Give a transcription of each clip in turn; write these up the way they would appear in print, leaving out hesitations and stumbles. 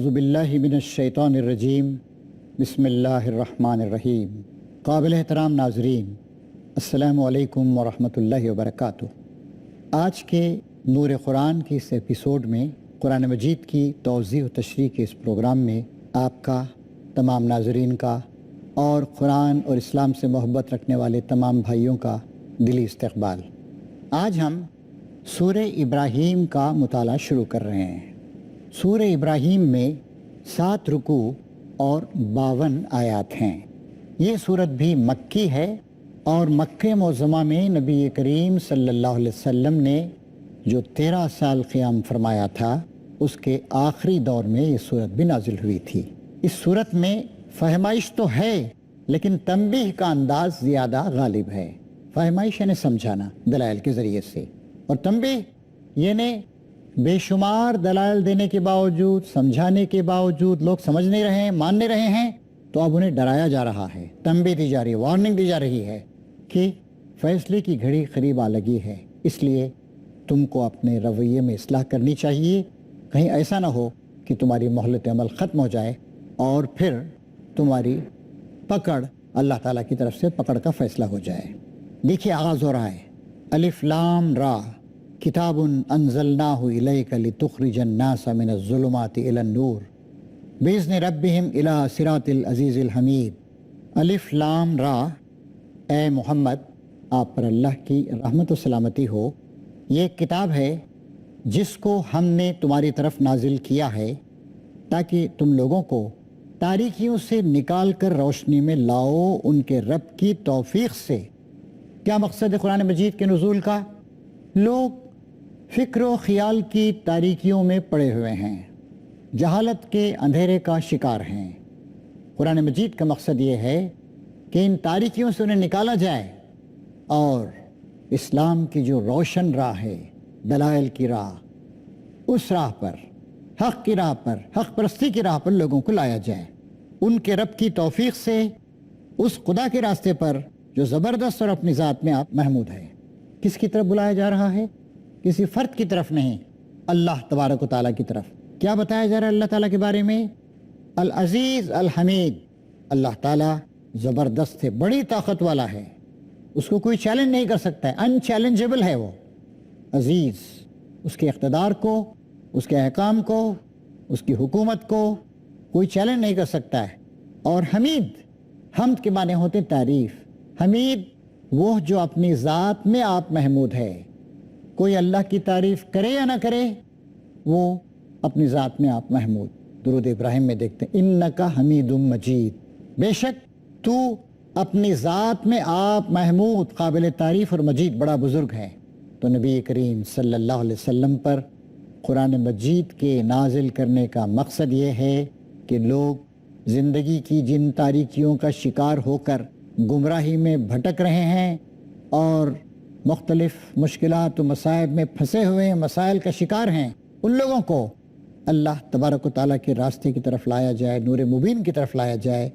اعوذ باللہ من الشیطان الرجیم بسم اللہ الرحمن الرحیم۔ قابل احترام ناظرین، السلام علیکم ورحمۃ اللہ وبرکاتہ۔ آج کے نور قرآن کی اس ایپیسوڈ میں قرآن مجید کی توضیح و تشریح کے اس پروگرام میں آپ کا، تمام ناظرین کا اور قرآن اور اسلام سے محبت رکھنے والے تمام بھائیوں کا دلی استقبال۔ آج ہم سورہ ابراہیم کا مطالعہ شروع کر رہے ہیں۔ سورہ ابراہیم میں 7 رکوع اور 52 آیات ہیں۔ یہ صورت بھی مکی ہے اور مکہ معظمہ میں نبی کریم صلی اللہ علیہ وسلم نے جو 13 سال قیام فرمایا تھا، اس کے آخری دور میں یہ صورت بھی نازل ہوئی تھی۔ اس صورت میں فہمائش تو ہے لیکن تنبیہ کا انداز زیادہ غالب ہے۔ فہمائش یعنی سمجھانا دلائل کے ذریعے سے، اور تنبیہ یعنی بے شمار دلائل دینے کے باوجود، سمجھانے کے باوجود لوگ سمجھ نہیں رہے ہیں، مان نہیں رہے ہیں، تو اب انہیں ڈرایا جا رہا ہے، تنبیہ دی جا رہی ہے، وارننگ دی جا رہی ہے کہ فیصلے کی گھڑی قریب آ لگی ہے۔ اس لیے تم کو اپنے رویے میں اصلاح کرنی چاہیے، کہیں ایسا نہ ہو کہ تمہاری مہلت عمل ختم ہو جائے اور پھر تمہاری پکڑ اللہ تعالیٰ کی طرف سے پکڑ کا فیصلہ ہو جائے۔ دیکھیے آغاز ہو رہا ہے، الف لام را کتاب انزلناہ الیک لتخرج الناس من الظلمات الی النور باذن ربہم الی صراط العزیز الحمید۔ الف لام را، اے محمد، آپ پر اللہ کی رحمت و سلامتی ہو، یہ ایک کتاب ہے جس کو ہم نے تمہاری طرف نازل کیا ہے تاکہ تم لوگوں کو تاریکیوں سے نکال کر روشنی میں لاؤ ان کے رب کی توفیق سے۔ کیا مقصد ہے قرآن مجید کے نزول کا؟ لوگ فکر و خیال کی تاریکیوں میں پڑے ہوئے ہیں، جہالت کے اندھیرے کا شکار ہیں۔ قرآن مجید کا مقصد یہ ہے کہ ان تاریکیوں سے انہیں نکالا جائے اور اسلام کی جو روشن راہ ہے، دلائل کی راہ، اس راہ پر، حق کی راہ پر، حق پرستی کی راہ پر لوگوں کو لایا جائے، ان کے رب کی توفیق سے اس خدا کے راستے پر جو زبردست اور اپنی ذات میں آپ محمود ہے۔ کس کی طرف بلایا جا رہا ہے؟ کسی فرد کی طرف نہیں، اللہ تبارک و تعالیٰ کی طرف۔ کیا بتایا جا رہا ہے اللہ تعالیٰ کے بارے میں؟ العزیز الحمید، اللہ تعالیٰ زبردست ہے، بڑی طاقت والا ہے، اس کو کوئی چیلنج نہیں کر سکتا ہے، ان چیلنجیبل ہے وہ۔ عزیز، اس کے اقتدار کو، اس کے احکام کو، اس کی حکومت کو کوئی چیلنج نہیں کر سکتا ہے۔ اور حمید، حمد کے معنی ہوتے تعریف۔ حمید وہ جو اپنی ذات میں آپ محمود ہے، کوئی اللہ کی تعریف کرے یا نہ کرے، وہ اپنی ذات میں آپ محمود۔ درود ابراہیم میں دیکھتے ہیں انکا حمید مجید، بے شک تو اپنی ذات میں آپ محمود، قابل تعریف اور مجید، بڑا بزرگ ہے۔ تو نبی کریم صلی اللہ علیہ وسلم پر قرآن مجید کے نازل کرنے کا مقصد یہ ہے کہ لوگ زندگی کی جن تاریکیوں کا شکار ہو کر گمراہی میں بھٹک رہے ہیں اور مختلف مشکلات و مصائب میں پھنسے ہوئے ہیں، مسائل کا شکار ہیں، ان لوگوں کو اللہ تبارک و تعالیٰ کے راستے کی طرف لایا جائے، نور مبین کی طرف لایا جائے،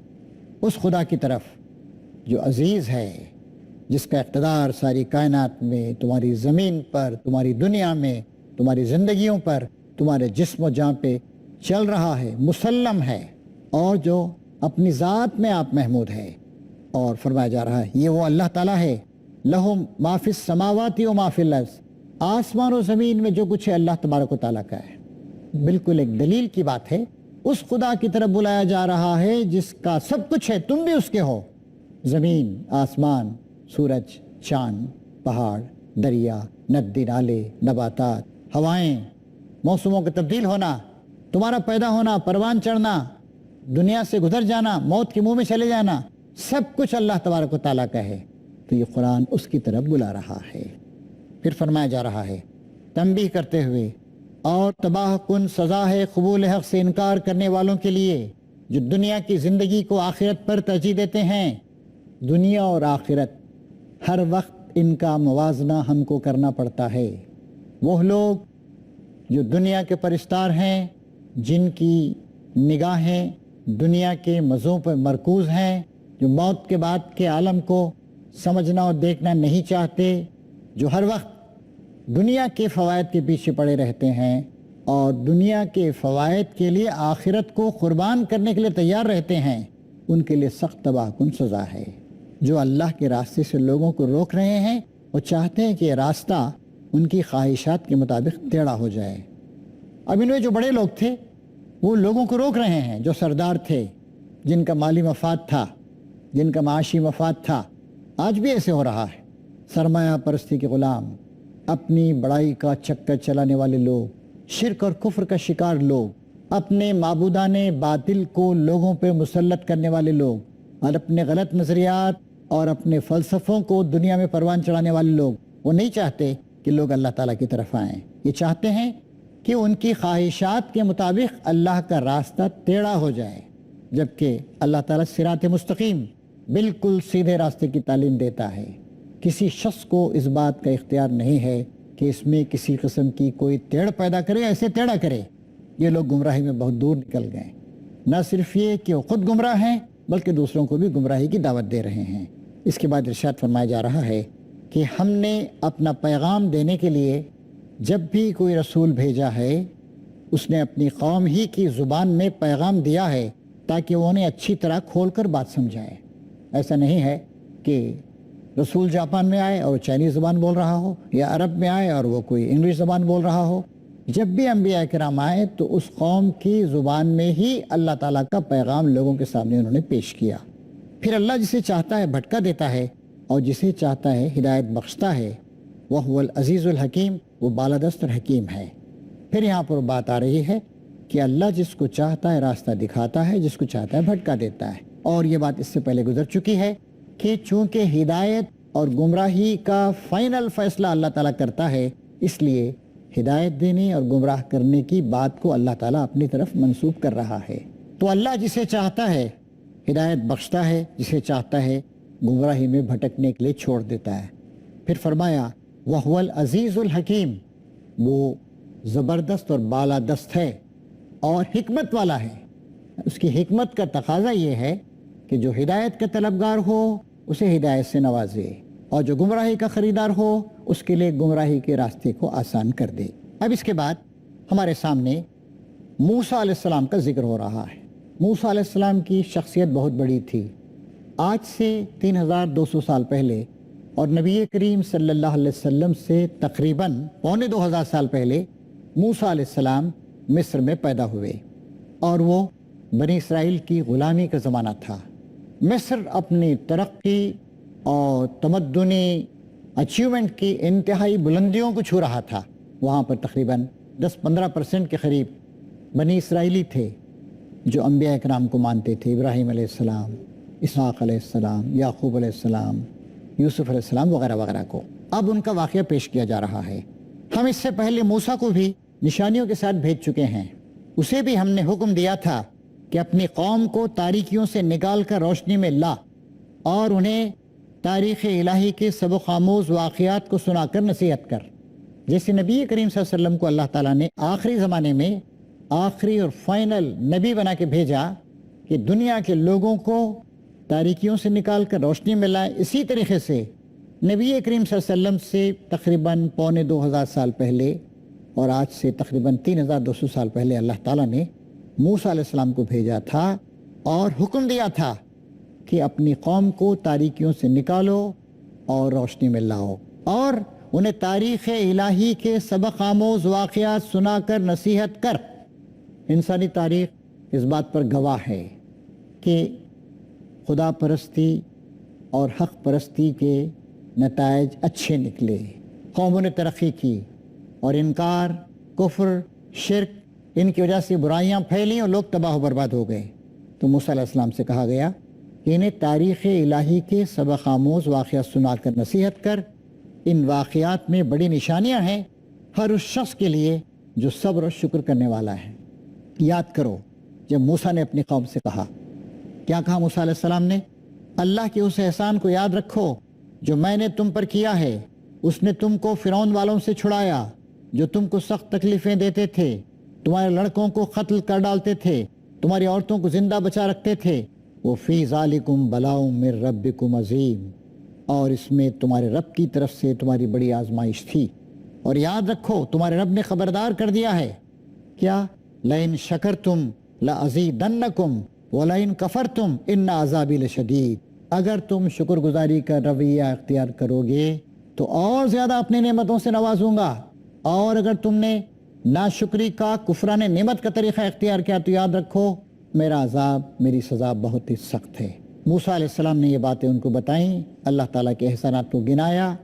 اس خدا کی طرف جو عزیز ہے، جس کا اقتدار ساری کائنات میں، تمہاری زمین پر، تمہاری دنیا میں، تمہاری زندگیوں پر، تمہارے جسم و جاں پہ چل رہا ہے، مسلم ہے، اور جو اپنی ذات میں آپ محمود ہے۔ اور فرمایا جا رہا ہے یہ وہ اللہ تعالیٰ ہے، لہم ما فی السماوات و ما فی الارض، آسمان و زمین میں جو کچھ ہے اللہ تبارک و تعالیٰ کا ہے۔ بالکل ایک دلیل کی بات ہے، اس خدا کی طرف بلایا جا رہا ہے جس کا سب کچھ ہے، تم بھی اس کے ہو۔ زمین، آسمان، سورج، چاند، پہاڑ، دریا، ندی نالے، نباتات، ہوائیں، موسموں کا تبدیل ہونا، تمہارا پیدا ہونا، پروان چڑھنا، دنیا سے گزر جانا، موت کے منہ میں چلے جانا، سب کچھ اللہ تبارک و تعالیٰ کا ہے۔ تو یہ قرآن اس کی طرف بلا رہا ہے۔ پھر فرمایا جا رہا ہے تنبیہ کرتے ہوئے، اور تباہ کن سزا ہے قبول حق سے انکار کرنے والوں کے لیے جو دنیا کی زندگی کو آخرت پر ترجیح دیتے ہیں۔ دنیا اور آخرت ہر وقت ان کا موازنہ ہم کو کرنا پڑتا ہے۔ وہ لوگ جو دنیا کے پرستار ہیں، جن کی نگاہیں دنیا کے مزوں پر مرکوز ہیں، جو موت کے بعد کے عالم کو سمجھنا اور دیکھنا نہیں چاہتے، جو ہر وقت دنیا کے فوائد کے پیچھے پڑے رہتے ہیں، اور دنیا کے فوائد کے لیے آخرت کو قربان کرنے کے لیے تیار رہتے ہیں، ان کے لیے سخت تباہ کن سزا ہے۔ جو اللہ کے راستے سے لوگوں کو روک رہے ہیں، وہ چاہتے ہیں کہ یہ راستہ ان کی خواہشات کے مطابق ٹیڑھا ہو جائے۔ اب ان میں جو بڑے لوگ تھے وہ لوگوں کو روک رہے ہیں، جو سردار تھے، جن کا مالی مفاد تھا، جن کا معاشی مفاد تھا۔ آج بھی ایسے ہو رہا ہے۔ سرمایہ پرستی کے غلام، اپنی بڑائی کا چکر چلانے والے لوگ، شرک اور کفر کا شکار لوگ، اپنے معبودان باطل کو لوگوں پہ مسلط کرنے والے لوگ، اور اپنے غلط نظریات اور اپنے فلسفوں کو دنیا میں پروان چڑھانے والے لوگ، وہ نہیں چاہتے کہ لوگ اللہ تعالیٰ کی طرف آئیں۔ یہ چاہتے ہیں کہ ان کی خواہشات کے مطابق اللہ کا راستہ ٹیڑھا ہو جائے، جبکہ اللہ تعالیٰ صراط مستقیم، بالکل سیدھے راستے کی تعلیم دیتا ہے۔ کسی شخص کو اس بات کا اختیار نہیں ہے کہ اس میں کسی قسم کی کوئی ٹیڑھ پیدا کرے، ایسے ٹیڑھا کرے۔ یہ لوگ گمراہی میں بہت دور نکل گئے۔ نہ صرف یہ کہ وہ خود گمراہ ہیں، بلکہ دوسروں کو بھی گمراہی کی دعوت دے رہے ہیں۔ اس کے بعد ارشاد فرمایا جا رہا ہے کہ ہم نے اپنا پیغام دینے کے لیے جب بھی کوئی رسول بھیجا ہے، اس نے اپنی قوم ہی کی زبان میں پیغام دیا ہے تاکہ وہ انہیں اچھی طرح کھول کر بات سمجھائے۔ ایسا نہیں ہے کہ رسول جاپان میں آئے اور چائنیز زبان بول رہا ہو، یا عرب میں آئے اور وہ کوئی انگلش زبان بول رہا ہو۔ جب بھی انبیاء کرام آئے تو اس قوم کی زبان میں ہی اللہ تعالیٰ کا پیغام لوگوں کے سامنے انہوں نے پیش کیا۔ پھر اللہ جسے چاہتا ہے بھٹکا دیتا ہے اور جسے چاہتا ہے ہدایت بخشتا ہے۔ وَهُوَ الْعَزِيزُ الْحَكِيمُ، وہ بالادست اور حکیم ہے۔ پھر یہاں پر بات آ رہی ہے کہ اللہ جس کو چاہتا ہے راستہ دکھاتا ہے، جس کو چاہتا ہے بھٹکا دیتا ہے۔ اور یہ بات اس سے پہلے گزر چکی ہے کہ چونکہ ہدایت اور گمراہی کا فائنل فیصلہ اللہ تعالیٰ کرتا ہے، اس لیے ہدایت دینے اور گمراہ کرنے کی بات کو اللہ تعالیٰ اپنی طرف منسوب کر رہا ہے۔ تو اللہ جسے چاہتا ہے ہدایت بخشتا ہے، جسے چاہتا ہے گمراہی میں بھٹکنے کے لیے چھوڑ دیتا ہے۔ پھر فرمایا وَهُوَ الْعَزِيزُ الْحَكِيمُ، وہ زبردست اور بالادست ہے اور حکمت والا ہے۔ اس کی حکمت کا تقاضا یہ ہے کہ جو ہدایت کا طلبگار ہو اسے ہدایت سے نوازے، اور جو گمراہی کا خریدار ہو اس کے لیے گمراہی کے راستے کو آسان کر دے۔ اب اس کے بعد ہمارے سامنے موسیٰ علیہ السلام کا ذکر ہو رہا ہے۔ موسیٰ علیہ السلام کی شخصیت بہت بڑی تھی۔ آج سے 3200 سال پہلے اور نبی کریم صلی اللہ علیہ وسلم سے تقریباً 2500 سال پہلے موسیٰ علیہ السلام مصر میں پیدا ہوئے، اور وہ بنی اسرائیل کی غلامی کا زمانہ تھا۔ مصر اپنی ترقی اور تمدنی اچیومنٹ کی انتہائی بلندیوں کو چھو رہا تھا۔ وہاں پر تقریباً 10-15% کے قریب بنی اسرائیلی تھے جو انبیاء کرام کو مانتے تھے، ابراہیم علیہ السلام، اسحاق علیہ السلام، یعقوب علیہ السلام، یوسف علیہ السلام وغیرہ وغیرہ کو۔ اب ان کا واقعہ پیش کیا جا رہا ہے۔ ہم اس سے پہلے موسیٰ کو بھی نشانیوں کے ساتھ بھیج چکے ہیں۔ اسے بھی ہم نے حکم دیا تھا کہ اپنی قوم کو تاریکیوں سے نکال کر روشنی میں لا، اور انہیں تاریخ الہی کے سبق آموز واقعات کو سنا کر نصیحت کر۔ جیسے نبی کریم صلی اللہ علیہ وسلم کو اللہ تعالیٰ نے آخری زمانے میں آخری اور فائنل نبی بنا کے بھیجا کہ دنیا کے لوگوں کو تاریکیوں سے نکال کر روشنی میں لائے، اسی طریقے سے نبی کریم صلی اللہ علیہ وسلم سے تقریباً 2500 سال پہلے اور آج سے تقریباً 3200 سال پہلے اللہ تعالیٰ نے موسیٰ علیہ السلام کو بھیجا تھا اور حکم دیا تھا کہ اپنی قوم کو تاریکیوں سے نکالو اور روشنی میں لاؤ، اور انہیں تاریخ الہی کے سبق آموز واقعات سنا کر نصیحت کر۔ انسانی تاریخ اس بات پر گواہ ہے کہ خدا پرستی اور حق پرستی کے نتائج اچھے نکلے۔ قوموں نے ترقی کی اور انکار، کفر، شرک، ان کی وجہ سے برائیاں پھیلیں اور لوگ تباہ و برباد ہو گئے۔ تو موسیٰ علیہ السلام سے کہا گیا کہ انہیں تاریخ الہی کے سبق آموز واقعات سنا کر نصیحت کر۔ ان واقعات میں بڑی نشانیاں ہیں ہر اس شخص کے لیے جو صبر و شکر کرنے والا ہے۔ یاد کرو جب موسیٰ نے اپنی قوم سے کہا، کیا کہا موسیٰ علیہ السلام نے؟ اللہ کے اس احسان کو یاد رکھو جو میں نے تم پر کیا ہے۔ اس نے تم کو فرعون والوں سے چھڑایا جو تم کو سخت تکلیفیں دیتے تھے، تمہارے لڑکوں کو قتل کر ڈالتے تھے، تمہاری عورتوں کو زندہ بچا رکھتے تھے۔ وَفِي ذَلِكُمْ بَلَاءٌ مِّن رَبِّكُمْ عَظِيمٌ، اور اس میں تمہارے رب کی طرف سے تمہاری بڑی آزمائش تھی۔ اور یاد رکھو تمہارے رب نے خبردار کر دیا ہے کیا لئن شکرتم لازیدنکم ولئن کفرتم ان عذابی لشدید، اگر تم شکر گزاری کا رویہ اختیار کرو گے تو اور زیادہ اپنی نعمتوں سے نوازوں گا، اور اگر تم نے ناشکری کا کفران نعمت کا طریقہ اختیار کیا تو یاد رکھو میرا عذاب، میری سزا بہت ہی سخت ہے۔ موسیٰ علیہ السلام نے یہ باتیں ان کو بتائیں، اللہ تعالیٰ کے احسانات کو گنایا،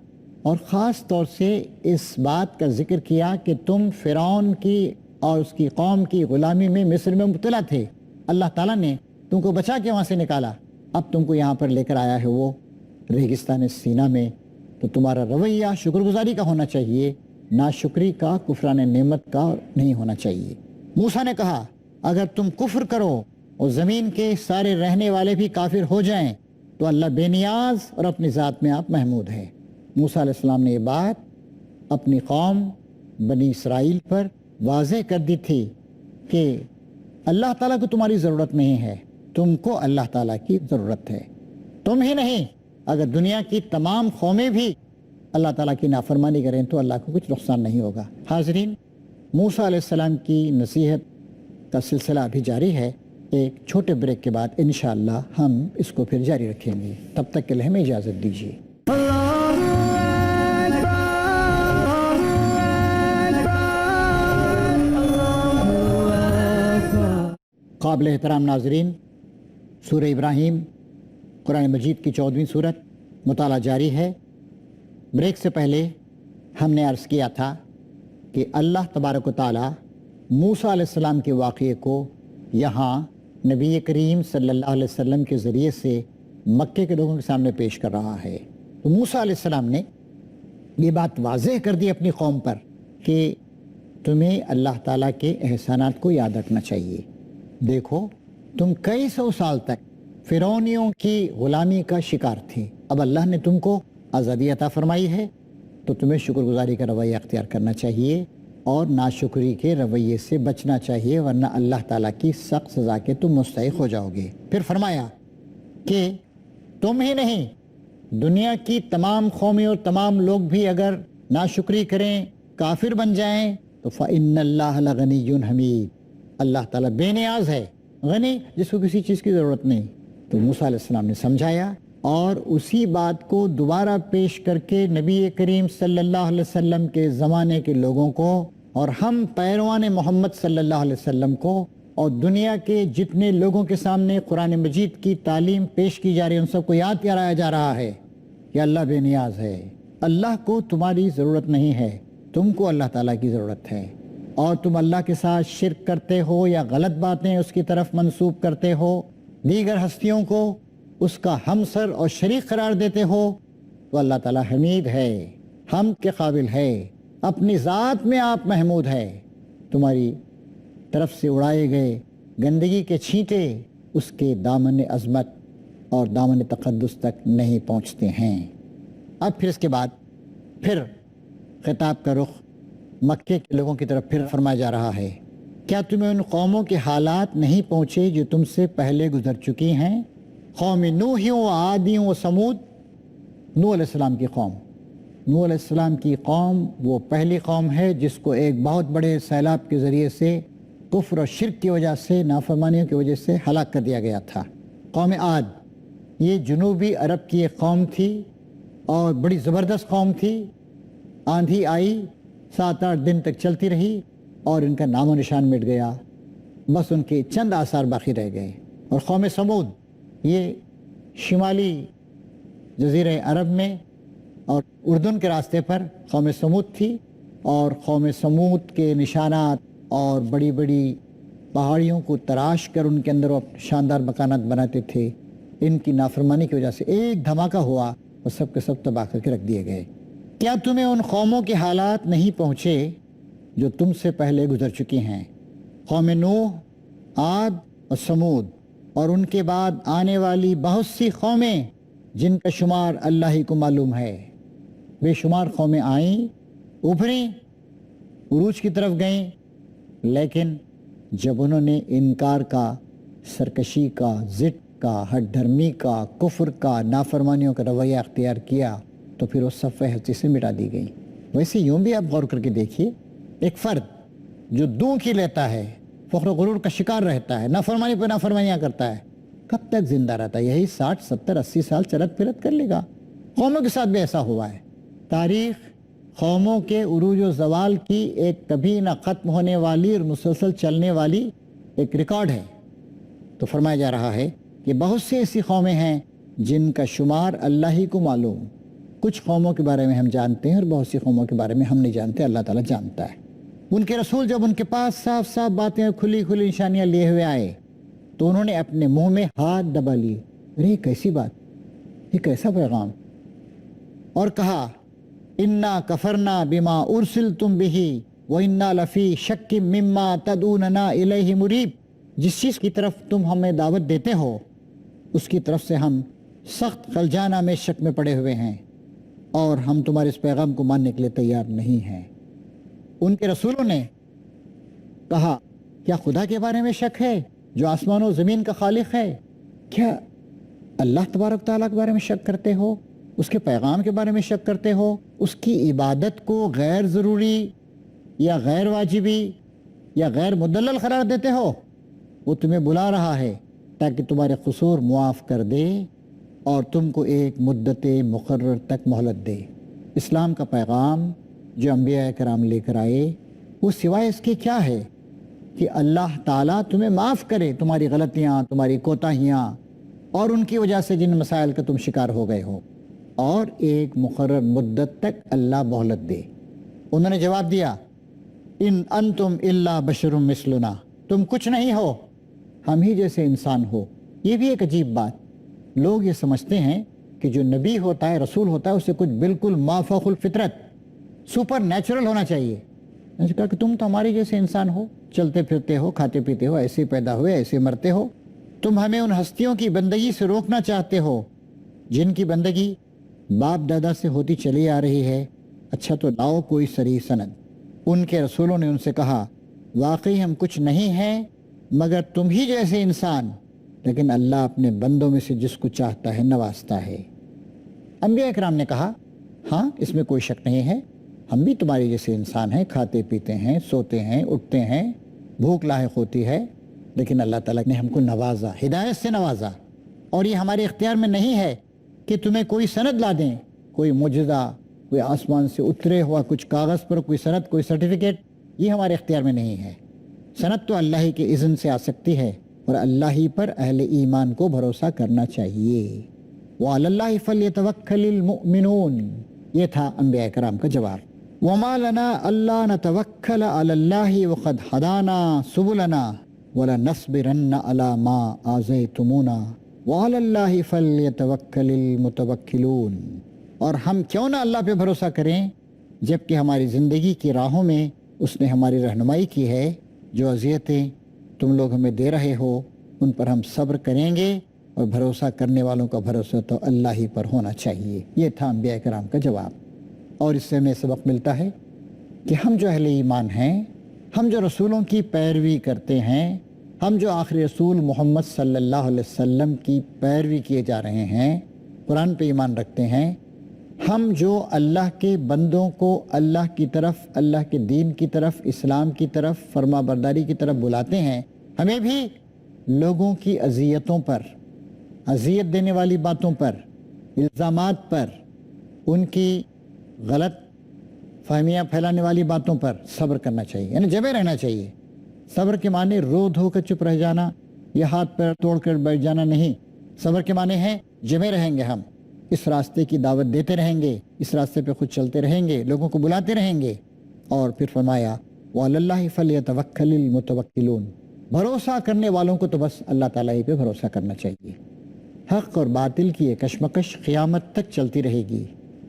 اور خاص طور سے اس بات کا ذکر کیا کہ تم فرعون کی اور اس کی قوم کی غلامی میں مصر میں مبتلا تھے، اللہ تعالیٰ نے تم کو بچا کے وہاں سے نکالا، اب تم کو یہاں پر لے کر آیا ہے وہ ریگستان سینا میں، تو تمہارا رویہ شکر گزاری کا ہونا چاہیے، ناشکری کا، کفران نعمت کا نہیں ہونا چاہیے۔ موسیٰ نے کہا اگر تم کفر کرو اور زمین کے سارے رہنے والے بھی کافر ہو جائیں تو اللہ بے نیاز اور اپنی ذات میں آپ محمود ہے۔ موسیٰ علیہ السلام نے یہ بات اپنی قوم بنی اسرائیل پر واضح کر دی تھی کہ اللہ تعالیٰ کو تمہاری ضرورت نہیں ہے، تم کو اللہ تعالیٰ کی ضرورت ہے۔ تم ہی نہیں، اگر دنیا کی تمام قومیں بھی اللہ تعالیٰ کی نافرمانی کریں تو اللہ کو کچھ نقصان نہیں ہوگا۔ حاضرین، موسیٰ علیہ السلام کی نصیحت کا سلسلہ ابھی جاری ہے، ایک چھوٹے بریک کے بعد انشاءاللہ ہم اس کو پھر جاری رکھیں گے، تب تک کے لیے ہمیں اجازت دیجیے۔ قابل احترام ناظرین، سورہ ابراہیم قرآن مجید کی 14ویں سورت مطالعہ جاری ہے۔ بریک سے پہلے ہم نے عرض کیا تھا کہ اللہ تبارک و تعالی موسیٰ علیہ السلام کے واقعے کو یہاں نبی کریم صلی اللہ علیہ وسلم کے ذریعے سے مکے کے لوگوں کے سامنے پیش کر رہا ہے۔ تو موسیٰ علیہ السلام نے یہ بات واضح کر دی اپنی قوم پر کہ تمہیں اللہ تعالیٰ کے احسانات کو یاد رکھنا چاہیے۔ دیکھو تم کئی سو سال تک فرعونیوں کی غلامی کا شکار تھے، اب اللہ نے تم کو آزادی عطا فرمائی ہے تو تمہیں شکر گزاری کا رویہ اختیار کرنا چاہیے اور ناشکری کے رویے سے بچنا چاہیے، ورنہ اللہ تعالیٰ کی سخت سزا کے تم مستحق ہو جاؤ گے۔ پھر فرمایا کہ تم ہی نہیں، دنیا کی تمام قومیں اور تمام لوگ بھی اگر ناشکری کریں، کافر بن جائیں تو فَإِنَّ اللَّهَ لَغَنِيٌّ حَمِيدٌ، اللہ تعالیٰ بے نیاز ہے، غنی، جس کو کسی چیز کی ضرورت نہیں۔ تو موسیٰ علیہ السلام نے سمجھایا اور اسی بات کو دوبارہ پیش کر کے نبی کریم صلی اللہ علیہ وسلم کے زمانے کے لوگوں کو اور ہم پیروان محمد صلی اللہ علیہ وسلم کو اور دنیا کے جتنے لوگوں کے سامنے قرآن مجید کی تعلیم پیش کی جا رہی ہے ان سب کو یاد کرایا جا رہا ہے کہ اللہ بے نیاز ہے، اللہ کو تمہاری ضرورت نہیں ہے، تم کو اللہ تعالیٰ کی ضرورت ہے، اور تم اللہ کے ساتھ شرک کرتے ہو یا غلط باتیں اس کی طرف منسوب کرتے ہو، دیگر ہستیوں کو اس کا ہمسر اور شریک قرار دیتے ہو، تو اللہ تعالیٰ حمید ہے، حمد کے قابل ہے، اپنی ذات میں آپ محمود ہے، تمہاری طرف سے اڑائے گئے گندگی کے چھینٹے اس کے دامن عظمت اور دامن تقدس تک نہیں پہنچتے ہیں۔ اب پھر اس کے بعد پھر خطاب کا رخ مکے کے لوگوں کی طرف پھر فرمایا جا رہا ہے، کیا تمہیں ان قوموں کے حالات نہیں پہنچے جو تم سے پہلے گزر چکی ہیں؟ قوم نوحیوں و عادیوں و سمود، نوح علیہ السلام کی قوم، نوح علیہ السلام کی قوم وہ پہلی قوم ہے جس کو ایک بہت بڑے سیلاب کے ذریعے سے کفر و شرک کی وجہ سے، نافرمانیوں کی وجہ سے ہلاک کر دیا گیا تھا۔ قوم عاد یہ جنوبی عرب کی ایک قوم تھی اور بڑی زبردست قوم تھی، آندھی آئی 7-8 دن تک چلتی رہی اور ان کا نام و نشان مٹ گیا، بس ان کے چند آثار باقی رہ گئے۔ اور قوم سمود یہ شمالی جزیرہ عرب میں اور اردن کے راستے پر قوم سمود تھی، اور قوم سمود کے نشانات اور بڑی بڑی پہاڑیوں کو تراش کر ان کے اندر وہ شاندار مکانات بناتے تھے، ان کی نافرمانی کی وجہ سے ایک دھماکہ ہوا اور سب کے سب تباہ کر کے رکھ دیے گئے۔ کیا تمہیں ان قوموں کے حالات نہیں پہنچے جو تم سے پہلے گزر چکی ہیں؟ قوم نوح، عاد اور سمود، اور ان کے بعد آنے والی بہت سی قومیں جن کا شمار اللہ ہی کو معلوم ہے، بے شمار قومیں آئیں، ابھریں، عروج کی طرف گئیں، لیکن جب انہوں نے انکار کا، سرکشی کا، ضد کا، ہٹ دھرمی کا، کفر کا، نافرمانیوں کا رویہ اختیار کیا تو پھر وہ صفحہ ہستی سے مٹا دی گئی۔ ویسے یوں بھی آپ غور کر کے دیکھیے، ایک فرد جو دوں کی لیتا ہے، فخر و غرور کا شکار رہتا ہے، نافرمانی پہ نافرمانیاں کرتا ہے، کب تک زندہ رہتا ہے؟ یہی 60 70 80 سال چلت پھرت کر لے گا۔ قوموں کے ساتھ بھی ایسا ہوا ہے۔ تاریخ قوموں کے عروج و زوال کی ایک کبھی نہ ختم ہونے والی اور مسلسل چلنے والی ایک ریکارڈ ہے۔ تو فرمایا جا رہا ہے کہ بہت سی ایسی قومیں ہیں جن کا شمار اللہ ہی کو معلوم۔ کچھ قوموں کے بارے میں ہم جانتے ہیں اور بہت سی قوموں کے بارے میں ہم نہیں جانتے، اللہ تعالیٰ جانتا ہے۔ ان کے رسول جب ان کے پاس صاف صاف باتیں اور کھلی کھلی نشانیاں لیے ہوئے آئے تو انہوں نے اپنے منہ میں ہاتھ دبا لیے، ارے کیسی بات، یہ کیسا پیغام، اور کہا انا کفرنا بما ارسلتم بہ وانا لفی شک مما تدعوننا الیہ مریب، جس چیز کی طرف تم ہمیں دعوت دیتے ہو اس کی طرف سے ہم سخت خلجانہ میں شک میں پڑے ہوئے ہیں اور ہم تمہارے اس پیغام کو ماننے کے لیے تیار نہیں ہیں۔ ان کے رسولوں نے کہا کیا خدا کے بارے میں شک ہے جو آسمان و زمین کا خالق ہے؟ کیا اللہ تبارک تعالیٰ کے بارے میں شک کرتے ہو؟ اس کے پیغام کے بارے میں شک کرتے ہو؟ اس کی عبادت کو غیر ضروری یا غیر واجبی یا غیر مدلل قرار دیتے ہو؟ وہ تمہیں بلا رہا ہے تاکہ تمہارے قصور معاف کر دے اور تم کو ایک مدت مقرر تک مہلت دے۔ اسلام کا پیغام جو انبیاء کرام لے کر آئے وہ سوائے اس کے کیا ہے کہ اللہ تعالیٰ تمہیں معاف کرے تمہاری غلطیاں، تمہاری کوتاہیاں اور ان کی وجہ سے جن مسائل کا تم شکار ہو گئے ہو، اور ایک مقرر مدت تک اللہ مہلت دے۔ انہوں نے جواب دیا ان انتم الا بشر مثلنا، تم کچھ نہیں ہو، ہم ہی جیسے انسان ہو۔ یہ بھی ایک عجیب بات، لوگ یہ سمجھتے ہیں کہ جو نبی ہوتا ہے، رسول ہوتا ہے، اسے کچھ بالکل مافوق الفطرت، سپر نیچرل ہونا چاہیے۔ میں نے کہا کہ تم تو ہمارے جیسے انسان ہو، چلتے پھرتے ہو، کھاتے پیتے ہو، ایسے پیدا ہوئے ایسے مرتے ہو، تم ہمیں ان ہستیوں کی بندگی سے روکنا چاہتے ہو جن کی بندگی باپ دادا سے ہوتی چلی آ رہی ہے۔ اچھا تو لاؤ کوئی صریح سند۔ ان کے رسولوں نے ان سے کہا واقعی ہم کچھ نہیں ہیں مگر تم ہی جیسے انسان، لیکن اللہ اپنے بندوں میں سے جس کو چاہتا ہے نوازتا ہے۔ انبیاء اکرام نے کہا ہاں اس میں کوئی شک نہیں ہے، ہم بھی تمہارے جیسے انسان ہیں، کھاتے پیتے ہیں، سوتے ہیں، اٹھتے ہیں، بھوک لاحق ہوتی ہے، لیکن اللہ تعالیٰ نے ہم کو نوازا، ہدایت سے نوازا، اور یہ ہمارے اختیار میں نہیں ہے کہ تمہیں کوئی سند لا دیں، کوئی معجزہ، کوئی آسمان سے اترے ہوا کچھ کاغذ پر کوئی سند، کوئی سرٹیفکیٹ، یہ ہمارے اختیار میں نہیں ہے۔ سند تو اللہ ہی کے اذن سے آ سکتی ہے اور اللہ ہی پر اہل ایمان کو بھروسہ کرنا چاہیے۔ وَعَلَى اللَّهِ فَلْيَتَوَكَّلِ الْمُؤْمِنُونَ، یہ تھا انبیاء کرام کا جواب۔ وَمَا لَنَا أَلَّا نَتَوَكَّلَ عَلَى اللَّهِ وَقَدْ هَدَانَا سُبُلَنَا وَلَنَصْبِرَنَّ عَلَى مَا آذَيْتُمُونَا وَعَلَى اللَّهِ فَلْيَتَوَكَّلِ الْمُتَوَكِّلُونَ، اور ہم کیوں نہ اللہ پہ بھروسہ کریں جبکہ ہماری زندگی کی راہوں میں اس نے ہماری رہنمائی کی ہے۔ جو اذیتیں تم لوگ ہمیں دے رہے ہو ان پر ہم صبر کریں گے، اور بھروسہ کرنے والوں کا بھروسہ تو اللہ ہی پر ہونا چاہیے۔ یہ تھا انبیاء کرام کا جواب۔ اور اس سے ہمیں سبق ملتا ہے کہ ہم جو اہل ایمان ہیں، ہم جو رسولوں کی پیروی کرتے ہیں، ہم جو آخری رسول محمد صلی اللہ علیہ وسلم کی پیروی کیے جا رہے ہیں، قرآن پہ ایمان رکھتے ہیں، ہم جو اللہ کے بندوں کو اللہ کی طرف، اللہ کے دین کی طرف، اسلام کی طرف، فرما برداری کی طرف بلاتے ہیں، ہمیں بھی لوگوں کی اذیتوں پر، اذیت دینے والی باتوں پر، الزامات پر، ان کی غلط فہمیاں پھیلانے والی باتوں پر صبر کرنا چاہیے، یعنی جمے رہنا چاہیے۔ صبر کے معنی رو دھو کر چپ رہ جانا یا ہاتھ پیر توڑ کر بیٹھ جانا نہیں، صبر کے معنی ہے جمے رہیں گے، ہم اس راستے کی دعوت دیتے رہیں گے، اس راستے پہ خود چلتے رہیں گے، لوگوں کو بلاتے رہیں گے۔ اور پھر فرمایا وَعَلَى اللَّهِ فَلْيَتَوَكَّلِ الْمُتَوَكِّلُونَ، بھروسہ کرنے والوں کو تو بس اللہ تعالیٰ ہی پہ بھروسہ کرنا چاہیے۔ حق اور باطل کی یہ کشمکش قیامت تک چلتی رہے گی،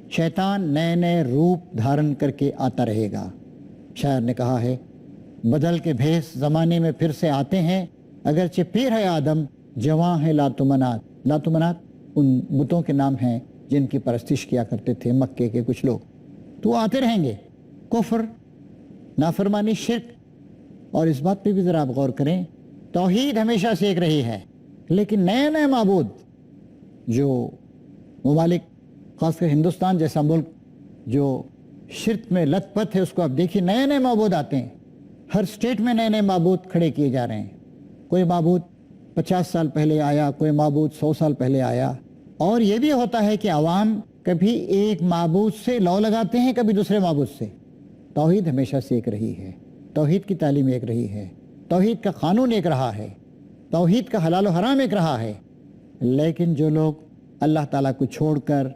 شیطان نئے نئے روپ دھارن کر کے آتا رہے گا۔ شاعر نے کہا ہے بدل کے بھیس زمانے میں پھر سے آتے ہیں، اگرچہ پیر ہے آدم جواں ہے لاتمنات۔ لاتمنات ان بتوں کے نام ہیں جن کی پرستش کیا کرتے تھے مکے کے کچھ لوگ، تو آتے رہیں گے۔ کفر، نافرمانی، شرک، اور اس بات پہ بھی ذرا آپ غور کریں، توحید ہمیشہ سے ایک رہی ہے، لیکن نئے نئے معبود جو ممالک، خاص کر ہندوستان جیسا ملک جو شرک میں لت پت ہے، اس کو آپ دیکھیے نئے نئے معبود آتے ہیں۔ ہر سٹیٹ میں نئے نئے معبود کھڑے کیے جا رہے ہیں. کوئی معبود 50 سال پہلے آیا، کوئی معبود 100 سال پہلے آیا. اور یہ بھی ہوتا ہے کہ عوام کبھی ایک معبود سے لو لگاتے ہیں، کبھی دوسرے معبود سے. توحید ہمیشہ سے ایک رہی ہے، توحید کی تعلیم ایک رہی ہے، توحید کا قانون ایک رہا ہے، توحید کا حلال و حرام ایک رہا ہے. لیکن جو لوگ اللہ تعالیٰ کو چھوڑ کر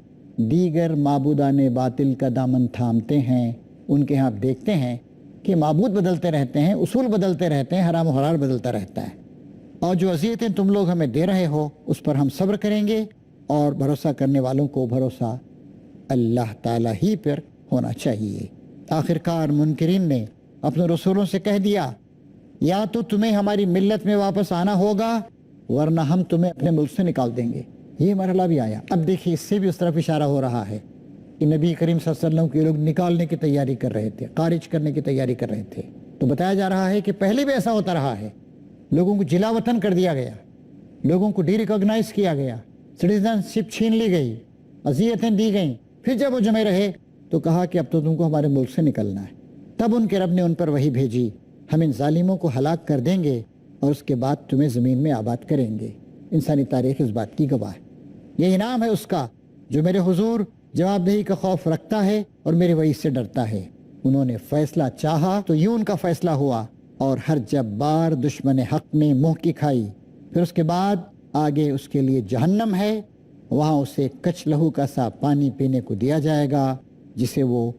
دیگر معبودان باطل کا دامن تھامتے ہیں، ان کے ہاں آپ دیکھتے ہیں کہ معبود بدلتے رہتے ہیں، اصول بدلتے رہتے ہیں، حرام و حلال بدلتا رہتا ہے. اور جو اذیتیں تم لوگ ہمیں دے رہے ہو اس پر ہم صبر کریں گے، اور بھروسہ کرنے والوں کو بھروسہ اللہ تعالیٰ ہی پر ہونا چاہیے. آخرکار منکرین نے اپنے رسولوں سے کہہ دیا یا تو تمہیں ہماری ملت میں واپس آنا ہوگا ورنہ ہم تمہیں اپنے ملک سے نکال دیں گے. یہ مرحلہ بھی آیا. اب دیکھیے اس سے بھی اس طرف اشارہ ہو رہا ہے کہ نبی کریم صلی اللہ علیہ وسلم کے لوگ نکالنے کی تیاری کر رہے تھے، خارج کرنے کی تیاری کر رہے تھے. تو بتایا جا رہا ہے کہ پہلے بھی ایسا ہوتا رہا ہے. لوگوں کو جلا وطن کر دیا گیا، لوگوں کو ڈی ریکگنائز کیا گیا، سٹیزن شپ چھین لی گئی، اذیتیں دی گئیں. پھر جب وہ جمے رہے تو کہا کہ اب تو تم کو ہمارے ملک سے نکلنا ہے. تب ان کے رب نے ان پر وحی بھیجی، ہم ان ظالموں کو ہلاک کر دیں گے اور اس کے بعد تمہیں زمین میں آباد کریں گے. انسانی تاریخ اس بات کی گواہ ہے. یہ انعام ہے اس کا جو میرے حضور جواب دہی کا خوف رکھتا ہے اور میرے وعید سے ڈرتا ہے. انہوں نے فیصلہ چاہا تو یوں ان کا فیصلہ ہوا، اور ہر جبار دشمن حق نے منہ کی کھائی. پھر اس کے بعد آگے اس کے لیے جہنم ہے، وہاں اسے کچ لہو کا سا پانی پینے کو دیا جائے گا جسے وہ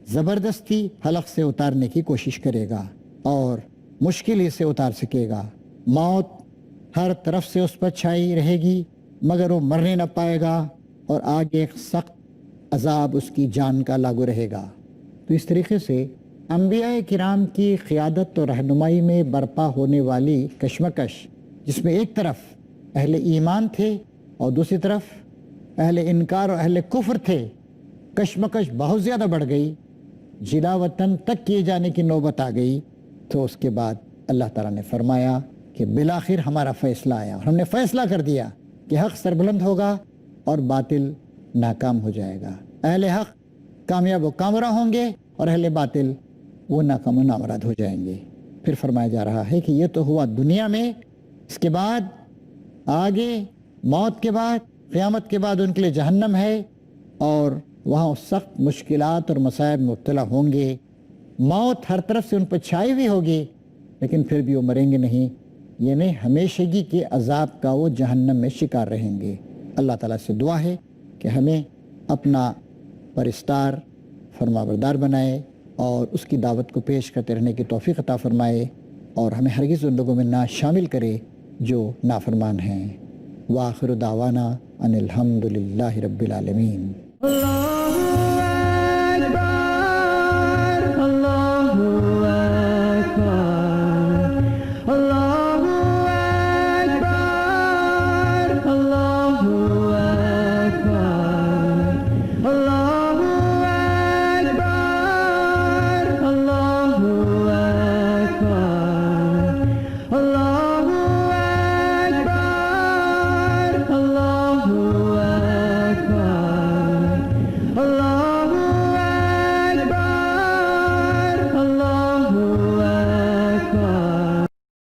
زبردستی حلق سے اتارنے کی کوشش کرے گا اور مشکل ہی سے اتار سکے گا. موت ہر طرف سے اس پر چھائی رہے گی مگر وہ مرنے نہ پائے گا، اور آگے ایک سخت عذاب اس کی جان کا لاگو رہے گا. تو اس طریقے سے انبیاء کرام کی قیادت و رہنمائی میں برپا ہونے والی کشمکش، جس میں ایک طرف اہل ایمان تھے اور دوسری طرف اہل انکار اور اہل کفر تھے، کشمکش بہت زیادہ بڑھ گئی، جلا وطن تک کیے جانے کی نوبت آ گئی. تو اس کے بعد اللہ تعالیٰ نے فرمایا کہ بالآخر ہمارا فیصلہ آیا اور ہم نے فیصلہ کر دیا کہ حق سربلند ہوگا اور باطل ناکام ہو جائے گا. اہل حق کامیاب و کامرہ ہوں گے اور اہل باطل وہ ناکام و نامراد ہو جائیں گے. پھر فرمایا جا رہا ہے کہ یہ تو ہوا دنیا میں، اس کے بعد آگے موت کے بعد قیامت کے بعد ان کے لیے جہنم ہے، اور وہاں سخت مشکلات اور مصائب میں مبتلا ہوں گے. موت ہر طرف سے ان پر چھائی ہوئی ہوگی لیکن پھر بھی وہ مریں گے نہیں، یعنی ہمیشگی کے عذاب کا وہ جہنم میں شکار رہیں گے. اللہ تعالیٰ سے دعا ہے کہ ہمیں اپنا پرستار فرمانبردار بنائے اور اس کی دعوت کو پیش کرتے رہنے کی توفیق عطا فرمائے، اور ہمیں ہرگز ان لوگوں میں نہ شامل کرے جو نافرمان ہیں. وآخر دعوانا ان الحمد للہ رب العالمین.